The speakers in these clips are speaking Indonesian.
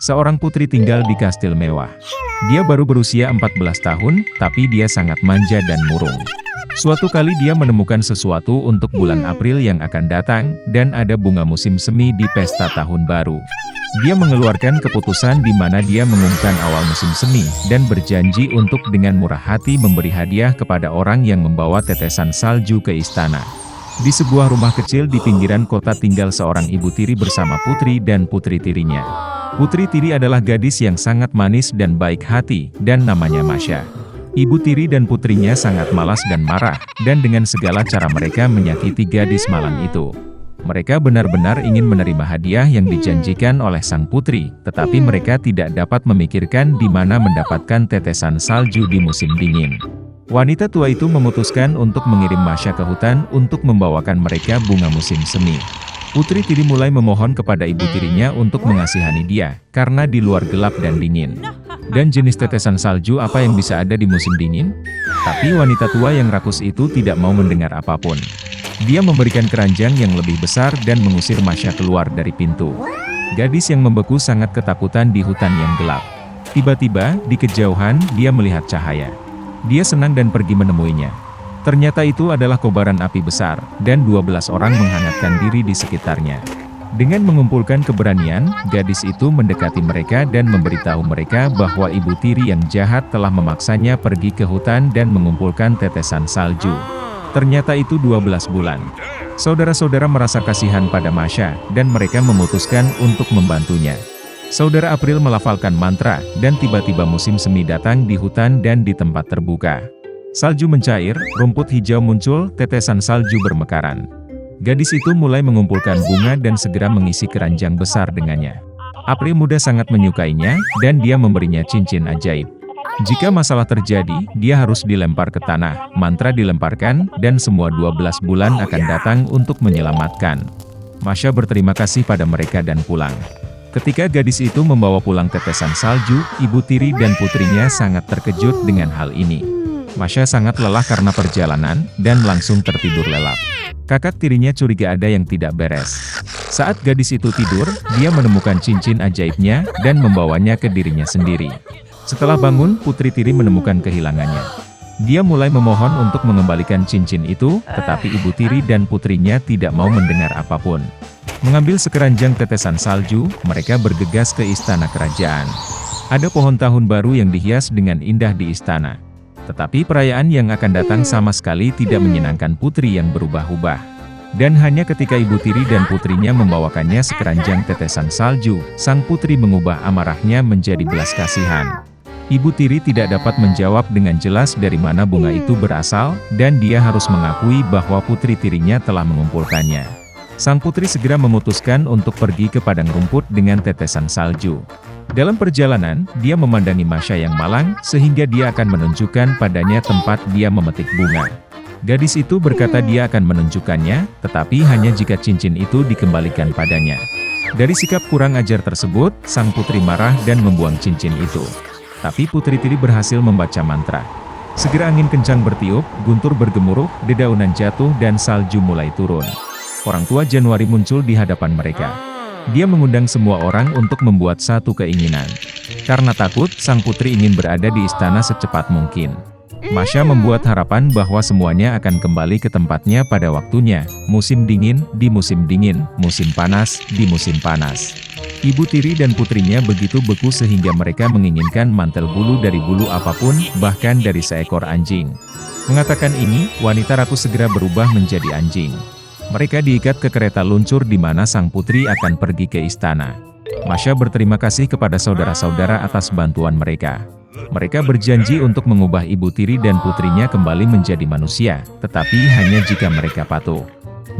Seorang putri tinggal di kastil mewah. Dia baru berusia 14 tahun, tapi dia sangat manja dan murung. Suatu kali dia menemukan sesuatu untuk bulan April yang akan datang, dan ada bunga musim semi di pesta tahun baru. Dia mengeluarkan keputusan di mana dia mengumumkan awal musim semi, dan berjanji untuk dengan murah hati memberi hadiah kepada orang yang membawa tetesan salju ke istana. Di sebuah rumah kecil di pinggiran kota tinggal seorang ibu tiri bersama putri dan putri tirinya. Putri tiri adalah gadis yang sangat manis dan baik hati, dan namanya Masya. Ibu tiri dan putrinya sangat malas dan marah, dan dengan segala cara mereka menyakiti gadis malang itu. Mereka benar-benar ingin menerima hadiah yang dijanjikan oleh sang putri, tetapi mereka tidak dapat memikirkan di mana mendapatkan tetesan salju di musim dingin. Wanita tua itu memutuskan untuk mengirim Masya ke hutan untuk membawakan mereka bunga musim semi. Putri tiri mulai memohon kepada ibu tirinya untuk mengasihani dia, karena di luar gelap dan dingin. Dan jenis tetesan salju apa yang bisa ada di musim dingin? Tapi wanita tua yang rakus itu tidak mau mendengar apapun. Dia memberikan keranjang yang lebih besar dan mengusir Masya keluar dari pintu. Gadis yang membeku sangat ketakutan di hutan yang gelap. Tiba-tiba, di kejauhan, dia melihat cahaya. Dia senang dan pergi menemuinya. Ternyata itu adalah kobaran api besar, dan 12 orang menghangatkan diri di sekitarnya. Dengan mengumpulkan keberanian, gadis itu mendekati mereka dan memberitahu mereka bahwa ibu tiri yang jahat telah memaksanya pergi ke hutan dan mengumpulkan tetesan salju. Ternyata itu 12 bulan. Saudara-saudara merasa kasihan pada Masya, dan mereka memutuskan untuk membantunya. Saudara April melafalkan mantra, dan tiba-tiba musim semi datang di hutan dan di tempat terbuka. Salju mencair, rumput hijau muncul, tetesan salju bermekaran. Gadis itu mulai mengumpulkan bunga dan segera mengisi keranjang besar dengannya. April muda sangat menyukainya, dan dia memberinya cincin ajaib. Jika masalah terjadi, dia harus dilempar ke tanah, mantra dilemparkan, dan semua 12 bulan akan datang untuk menyelamatkan. Masya berterima kasih pada mereka dan pulang. Ketika gadis itu membawa pulang tetesan salju, ibu tiri dan putrinya sangat terkejut dengan hal ini. Masya sangat lelah karena perjalanan, dan langsung tertidur lelap. Kakak tirinya curiga ada yang tidak beres. Saat gadis itu tidur, dia menemukan cincin ajaibnya, dan membawanya ke dirinya sendiri. Setelah bangun, putri tiri menemukan kehilangannya. Dia mulai memohon untuk mengembalikan cincin itu, tetapi ibu tiri dan putrinya tidak mau mendengar apapun. Mengambil sekeranjang tetesan salju, mereka bergegas ke istana kerajaan. Ada pohon tahun baru yang dihias dengan indah di istana. Tetapi perayaan yang akan datang sama sekali tidak menyenangkan putri yang berubah-ubah. Dan hanya ketika ibu tiri dan putrinya membawakannya sekeranjang tetesan salju, sang putri mengubah amarahnya menjadi belas kasihan. Ibu tiri tidak dapat menjawab dengan jelas dari mana bunga itu berasal, dan dia harus mengakui bahwa putri tirinya telah mengumpulkannya. Sang putri segera memutuskan untuk pergi ke padang rumput dengan tetesan salju. Dalam perjalanan, dia memandangi Masya yang malang, sehingga dia akan menunjukkan padanya tempat dia memetik bunga. Gadis itu berkata dia akan menunjukkannya, tetapi hanya jika cincin itu dikembalikan padanya. Dari sikap kurang ajar tersebut, sang putri marah dan membuang cincin itu. Tapi putri tiri berhasil membaca mantra. Segera angin kencang bertiup, guntur bergemuruh, dedaunan jatuh dan salju mulai turun. Orang tua Januari muncul di hadapan mereka. Dia mengundang semua orang untuk membuat satu keinginan. Karena takut, sang putri ingin berada di istana secepat mungkin. Masya membuat harapan bahwa semuanya akan kembali ke tempatnya pada waktunya. Musim dingin, di musim dingin. Musim panas, di musim panas. Ibu tiri dan putrinya begitu beku sehingga mereka menginginkan mantel bulu dari bulu apapun, bahkan dari seekor anjing. Mengatakan ini, wanita rakus segera berubah menjadi anjing. Mereka diikat ke kereta luncur di mana sang putri akan pergi ke istana. Masya berterima kasih kepada saudara-saudara atas bantuan mereka. Mereka berjanji untuk mengubah ibu tiri dan putrinya kembali menjadi manusia, tetapi hanya jika mereka patuh.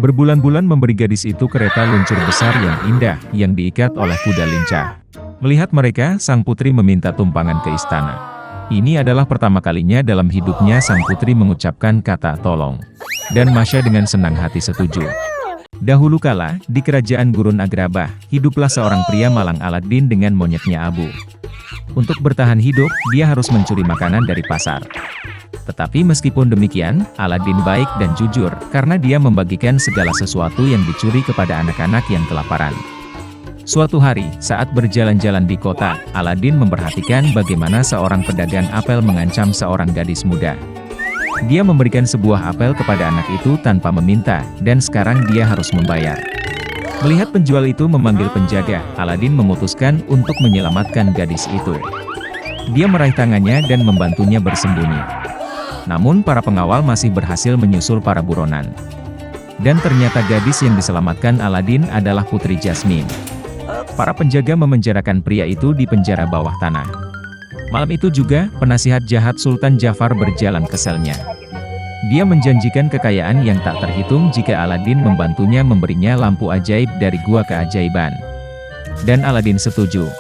Berbulan-bulan memberi gadis itu kereta luncur besar yang indah, yang diikat oleh kuda lincah. Melihat mereka, sang putri meminta tumpangan ke istana. Ini adalah pertama kalinya dalam hidupnya sang putri mengucapkan kata tolong. Dan Masya dengan senang hati setuju. Dahulu kala, di kerajaan Gurun Agrabah, hiduplah seorang pria malang Aladdin dengan monyetnya Abu. Untuk bertahan hidup, dia harus mencuri makanan dari pasar. Tetapi meskipun demikian, Aladdin baik dan jujur, karena dia membagikan segala sesuatu yang dicuri kepada anak-anak yang kelaparan. Suatu hari, saat berjalan-jalan di kota, Aladin memperhatikan bagaimana seorang pedagang apel mengancam seorang gadis muda. Dia memberikan sebuah apel kepada anak itu tanpa meminta, dan sekarang dia harus membayar. Melihat penjual itu memanggil penjaga, Aladin memutuskan untuk menyelamatkan gadis itu. Dia meraih tangannya dan membantunya bersembunyi. Namun para pengawal masih berhasil menyusul para buronan. Dan ternyata gadis yang diselamatkan Aladin adalah Putri Jasmine. Para penjaga memenjarakan pria itu di penjara bawah tanah. Malam itu juga, penasihat jahat Sultan Jafar berjalan ke selnya. Dia menjanjikan kekayaan yang tak terhitung jika Aladin membantunya memberinya lampu ajaib dari gua keajaiban. Dan Aladin setuju.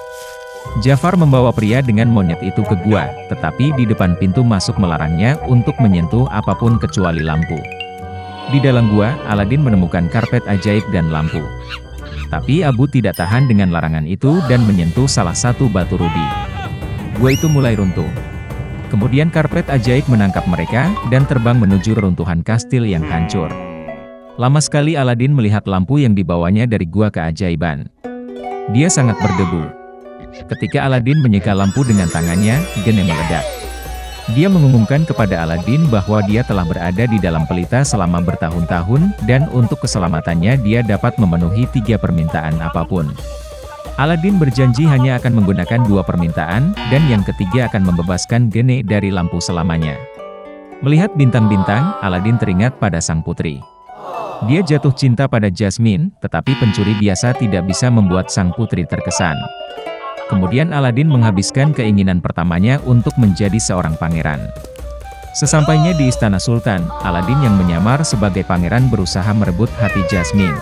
Jafar membawa pria dengan monyet itu ke gua, tetapi di depan pintu masuk melarangnya untuk menyentuh apapun kecuali lampu. Di dalam gua, Aladin menemukan karpet ajaib dan lampu. Tapi Abu tidak tahan dengan larangan itu dan menyentuh salah satu batu rudi. Gua itu mulai runtuh. Kemudian karpet ajaib menangkap mereka, dan terbang menuju reruntuhan kastil yang hancur. Lama sekali Aladin melihat lampu yang dibawanya dari gua keajaiban. Dia sangat berdebu. Ketika Aladin menyeka lampu dengan tangannya, geni meledak. Dia mengumumkan kepada Aladin bahwa dia telah berada di dalam pelita selama bertahun-tahun, dan untuk keselamatannya dia dapat memenuhi 3 permintaan apapun. Aladin berjanji hanya akan menggunakan 2 permintaan, dan yang ketiga akan membebaskan geni dari lampu selamanya. Melihat bintang-bintang, Aladin teringat pada sang putri. Dia jatuh cinta pada Jasmine, tetapi pencuri biasa tidak bisa membuat sang putri terkesan. Kemudian Aladin menghabiskan keinginan pertamanya untuk menjadi seorang pangeran. Sesampainya di istana Sultan, Aladin yang menyamar sebagai pangeran berusaha merebut hati Jasmine.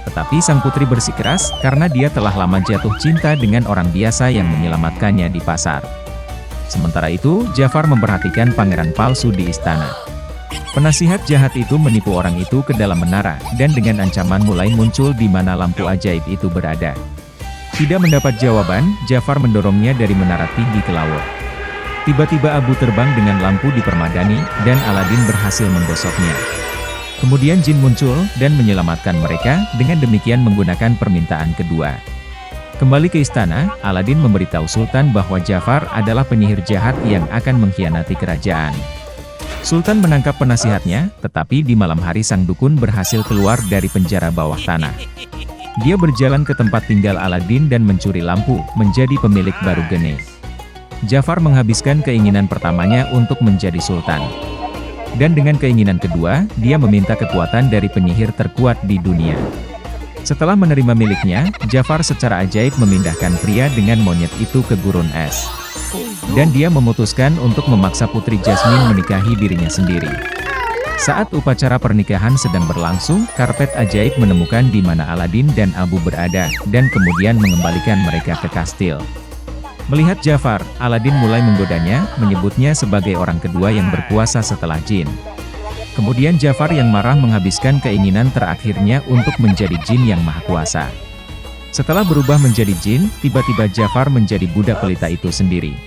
Tetapi sang putri bersikeras, karena dia telah lama jatuh cinta dengan orang biasa yang menyelamatkannya di pasar. Sementara itu, Jafar memperhatikan pangeran palsu di istana. Penasihat jahat itu menipu orang itu ke dalam menara, dan dengan ancaman mulai muncul di mana lampu ajaib itu berada. Tidak mendapat jawaban, Jafar mendorongnya dari menara tinggi ke laut. Tiba-tiba Abu terbang dengan lampu dipermadani, dan Aladin berhasil menggosoknya. Kemudian jin muncul, dan menyelamatkan mereka, dengan demikian menggunakan permintaan kedua. Kembali ke istana, Aladin memberitahu Sultan bahwa Jafar adalah penyihir jahat yang akan mengkhianati kerajaan. Sultan menangkap penasihatnya, tetapi di malam hari sang dukun berhasil keluar dari penjara bawah tanah. Dia berjalan ke tempat tinggal Aladin dan mencuri lampu, menjadi pemilik baru geni. Jafar menghabiskan keinginan pertamanya untuk menjadi sultan. Dan dengan keinginan kedua, dia meminta kekuatan dari penyihir terkuat di dunia. Setelah menerima miliknya, Jafar secara ajaib memindahkan pria dengan monyet itu ke gurun es. Dan dia memutuskan untuk memaksa Putri Jasmine menikahi dirinya sendiri. Saat upacara pernikahan sedang berlangsung, karpet ajaib menemukan di mana Aladin dan Abu berada, dan kemudian mengembalikan mereka ke kastil. Melihat Jafar, Aladin mulai menggodanya, menyebutnya sebagai orang kedua yang berkuasa setelah jin. Kemudian Jafar yang marah menghabiskan keinginan terakhirnya untuk menjadi jin yang maha kuasa. Setelah berubah menjadi jin, tiba-tiba Jafar menjadi budak pelita itu sendiri.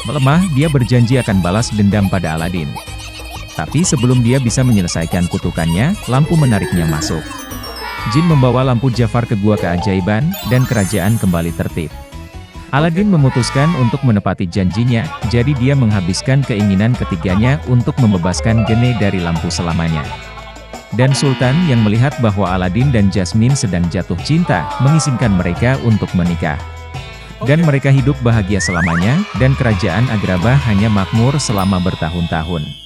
Melemah, dia berjanji akan balas dendam pada Aladin. Tapi sebelum dia bisa menyelesaikan kutukannya, lampu menariknya masuk. Jin membawa lampu Jafar ke gua keajaiban, dan kerajaan kembali tertib. Aladin memutuskan untuk menepati janjinya, jadi dia menghabiskan keinginan ketiganya untuk membebaskan geni dari lampu selamanya. Dan Sultan yang melihat bahwa Aladin dan Jasmine sedang jatuh cinta, mengizinkan mereka untuk menikah. Dan mereka hidup bahagia selamanya, dan kerajaan Agrabah hanya makmur selama bertahun-tahun.